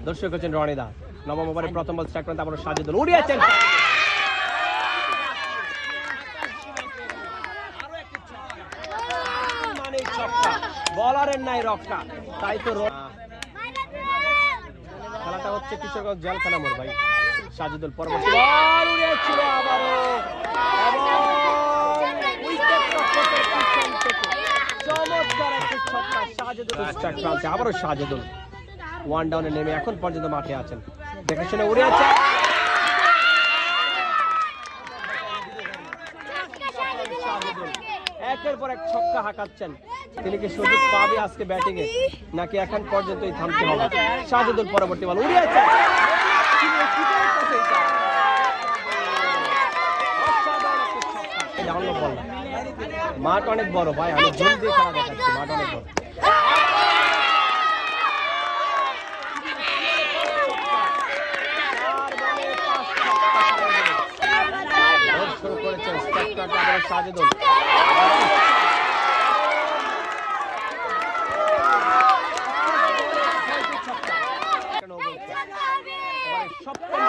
দর্শক হচ্ছেন রনিদা। নবম ওভারে প্রথম বল স্ট্রাইক করেন, তারপর সাজিদুল উড়িয়েছেন। মানে ছক্কা, বলারের নাই রক্ষা, তাই তো খেলাটা হচ্ছে কিশোরগঞ্জ জেলখানা মোড় ভাই। সাজিদুল পরবর্তী বল উড়িয়েছিল আবারও, চমৎকার একটি ছক্কা সাজিদুল। স্ট্রাইক প্রান্তে আবারও সাজিদুল ওয়ান ডাউনে নেমে এখন পর্যন্ত মাঠে আছেন, দেখে শুনে উড়িয়েছে। একের পর এক ছক্কা হাঁকাচ্ছেন, তিনি কি সুযোগ পাবে আজকে ব্যাটিং এ নাকি এখন পর্যন্তই থামতে হবে? সাজিদুল পরবর্তী বল উড়িয়েছে, মাঠ অনেক বড় ভাই, আমি জোর দিয়ে খেলা দেখাচ্ছি, মাঠ অনেক বড়। শুরু করেছেন সাজিদুল, সপ্তম